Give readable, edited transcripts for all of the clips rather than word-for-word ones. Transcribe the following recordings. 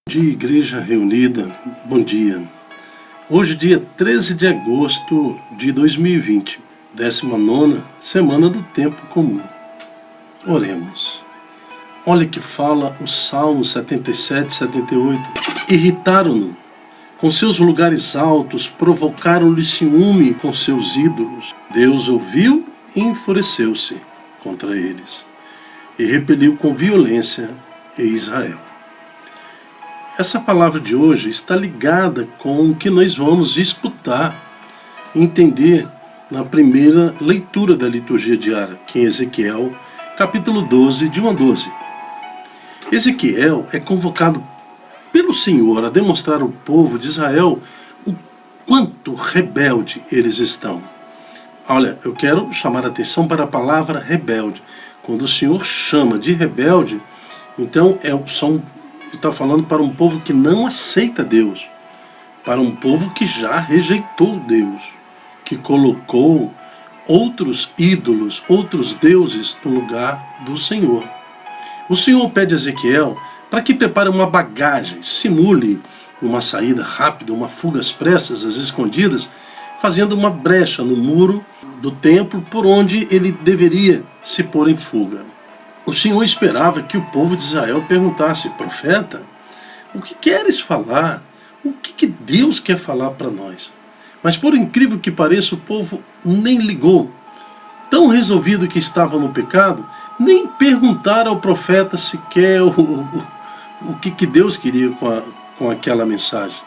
Dia, igreja reunida, bom dia. Hoje, dia 13 de agosto de 2020, 19ª semana do tempo comum. Oremos. Olha que fala o Salmo 77, 78. Irritaram-no com seus lugares altos, provocaram-lhe ciúme com seus ídolos. Deus ouviu e enfureceu-se contra eles, e repeliu com violência Israel. Essa palavra de hoje está ligada com o que nós vamos escutar e entender na primeira leitura da liturgia diária, que é Ezequiel, capítulo 12, de 1 a 12. Ezequiel é convocado pelo Senhor a demonstrar ao povo de Israel o quanto rebelde eles estão. Olha, eu quero chamar a atenção para a palavra rebelde. Quando o Senhor chama de rebelde, então está falando para um povo que não aceita Deus, para um povo que já rejeitou Deus, que colocou outros ídolos, outros deuses no lugar do Senhor. O Senhor pede a Ezequiel para que prepare uma bagagem, simule uma saída rápida, uma fuga às pressas, às escondidas, fazendo uma brecha no muro do templo por onde ele deveria se pôr em fuga. O Senhor esperava que o povo de Israel perguntasse: profeta, o que queres falar? O que Deus quer falar para nós? Mas por incrível que pareça, o povo nem ligou. Tão resolvido que estava no pecado, nem perguntaram ao profeta sequer o que Deus queria com aquela mensagem.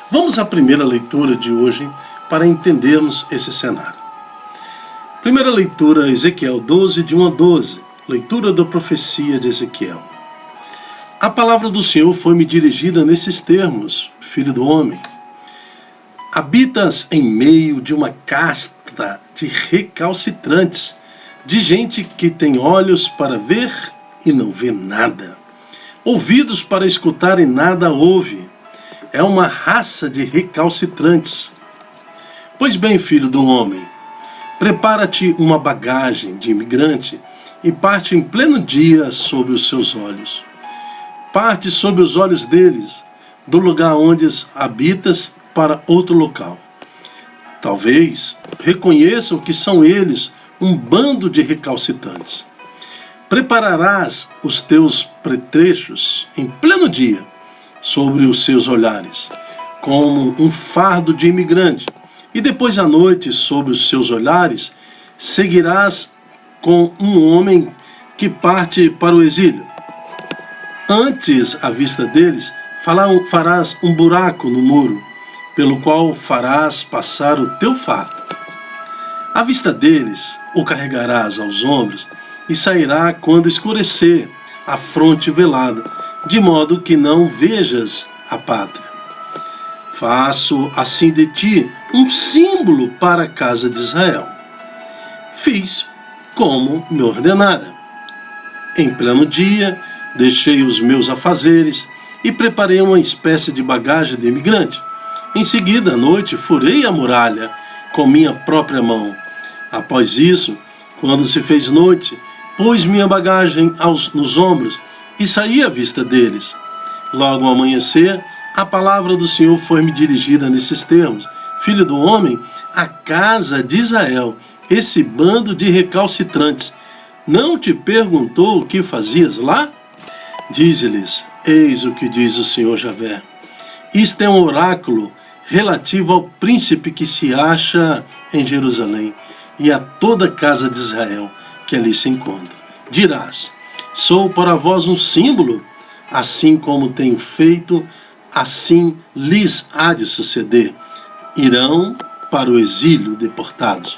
Vamos à primeira leitura de hoje para entendermos esse cenário. Primeira leitura, Ezequiel 12, de 1 a 12. Leitura da profecia de Ezequiel. A palavra do Senhor foi-me dirigida nesses termos: filho do homem, habitas em meio de uma casta de recalcitrantes, de gente que tem olhos para ver e não vê nada, ouvidos para escutar e nada ouve. É uma raça de recalcitrantes. Pois bem, filho do homem, prepara-te uma bagagem de imigrante e parte em pleno dia sob os seus olhos. Parte sob os olhos deles, do lugar onde habitas para outro local. Talvez reconheçam que são eles um bando de recalcitrantes. Prepararás os teus petrechos em pleno dia sobre os seus olhares, como um fardo de imigrante, e depois à noite, sob os seus olhares, seguirás com um homem que parte para o exílio. Antes, à vista deles, farás um buraco no muro, pelo qual farás passar o teu fardo. À vista deles, o carregarás aos ombros, e sairá quando escurecer a fronte velada, de modo que não vejas a pátria. Faço assim de ti um símbolo para a casa de Israel. Fiz como me ordenara. Em pleno dia, deixei os meus afazeres e preparei uma espécie de bagagem de imigrante. Em seguida, à noite, furei a muralha com minha própria mão. Após isso, quando se fez noite, pus minha bagagem nos ombros e saí à vista deles. Logo ao amanhecer, a palavra do Senhor foi-me dirigida nesses termos: filho do homem, a casa de Israel, esse bando de recalcitrantes, não te perguntou o que fazias lá? Dize-lhes: eis o que diz o Senhor Javé. Isto é um oráculo relativo ao príncipe que se acha em Jerusalém e a toda a casa de Israel que ali se encontra. Dirás: sou para vós um símbolo, assim como tenho feito, assim lhes há de suceder. Irão para o exílio deportados.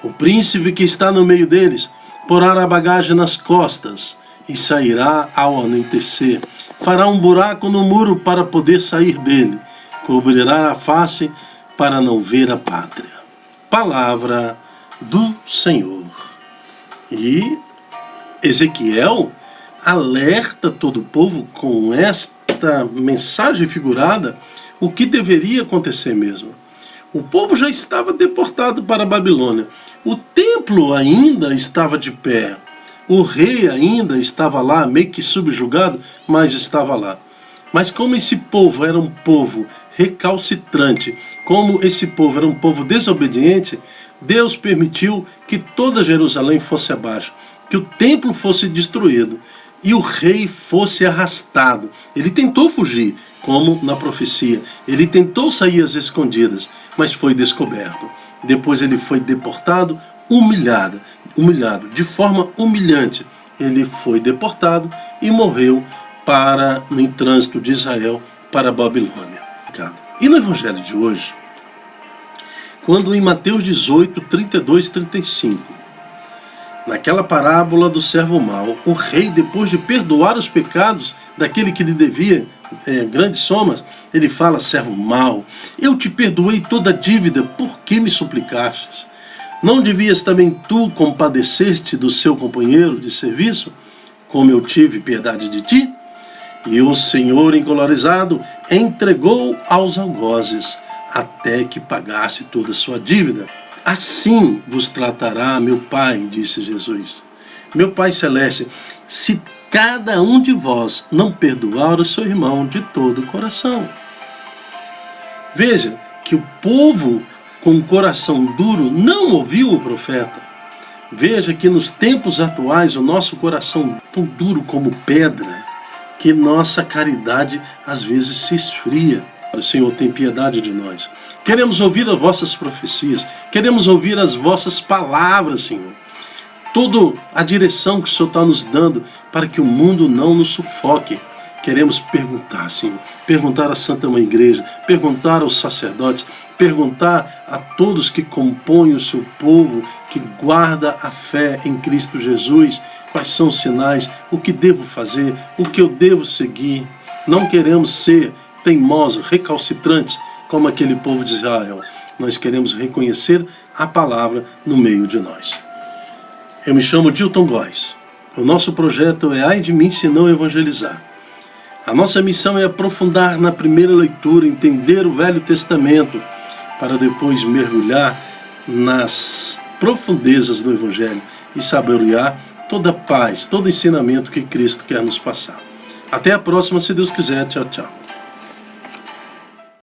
O príncipe que está no meio deles porá a bagagem nas costas e sairá ao anoitecer. Fará um buraco no muro para poder sair dele. Cobrirá a face para não ver a pátria. Palavra do Senhor. E Ezequiel alerta todo o povo com esta mensagem figurada o que deveria acontecer mesmo. O povo já estava deportado para a Babilônia. O templo ainda estava de pé. O rei ainda estava lá, meio que subjugado, mas estava lá. Mas como esse povo era um povo recalcitrante, como esse povo era um povo desobediente, Deus permitiu que toda Jerusalém fosse abaixo, que o templo fosse destruído e o rei fosse arrastado. Ele tentou fugir, como na profecia. Ele tentou sair às escondidas, mas foi descoberto. Depois ele foi deportado, humilhado, de forma humilhante. Ele foi deportado e morreu no trânsito de Israel para a Babilônia. E no evangelho de hoje, quando em Mateus 18, 32, 35, naquela parábola do servo mau, o rei, depois de perdoar os pecados daquele que lhe devia grandes somas, ele fala: servo mau, eu te perdoei toda a dívida, por que me suplicastes? Não devias também tu compadecer-te do seu companheiro de serviço, como eu tive piedade de ti? E o Senhor, encolarizado, entregou aos algozes, até que pagasse toda a sua dívida. Assim vos tratará meu Pai, disse Jesus. Meu Pai Celeste, se cada um de vós não perdoar o seu irmão de todo o coração. Veja que o povo com o coração duro não ouviu o profeta. Veja que nos tempos atuais o nosso coração tão duro como pedra, que nossa caridade às vezes se esfria. O Senhor tem piedade de nós. Queremos ouvir as vossas profecias, queremos ouvir as vossas palavras, Senhor. Toda a direção que o Senhor está nos dando para que o mundo não nos sufoque. Queremos perguntar, Senhor, perguntar à Santa Mãe Igreja, perguntar aos sacerdotes, perguntar a todos que compõem o seu povo, que guarda a fé em Cristo Jesus, quais são os sinais, o que devo fazer, o que eu devo seguir. Não queremos ser teimosos, recalcitrantes, como aquele povo de Israel. Nós queremos reconhecer a palavra no meio de nós. Eu me chamo Dilton Góes. O nosso projeto é Ai de mim se não evangelizar. A nossa missão é aprofundar na primeira leitura, entender o Velho Testamento, para depois mergulhar nas profundezas do Evangelho e saborear toda a paz, todo ensinamento que Cristo quer nos passar. Até a próxima, se Deus quiser. Tchau, tchau.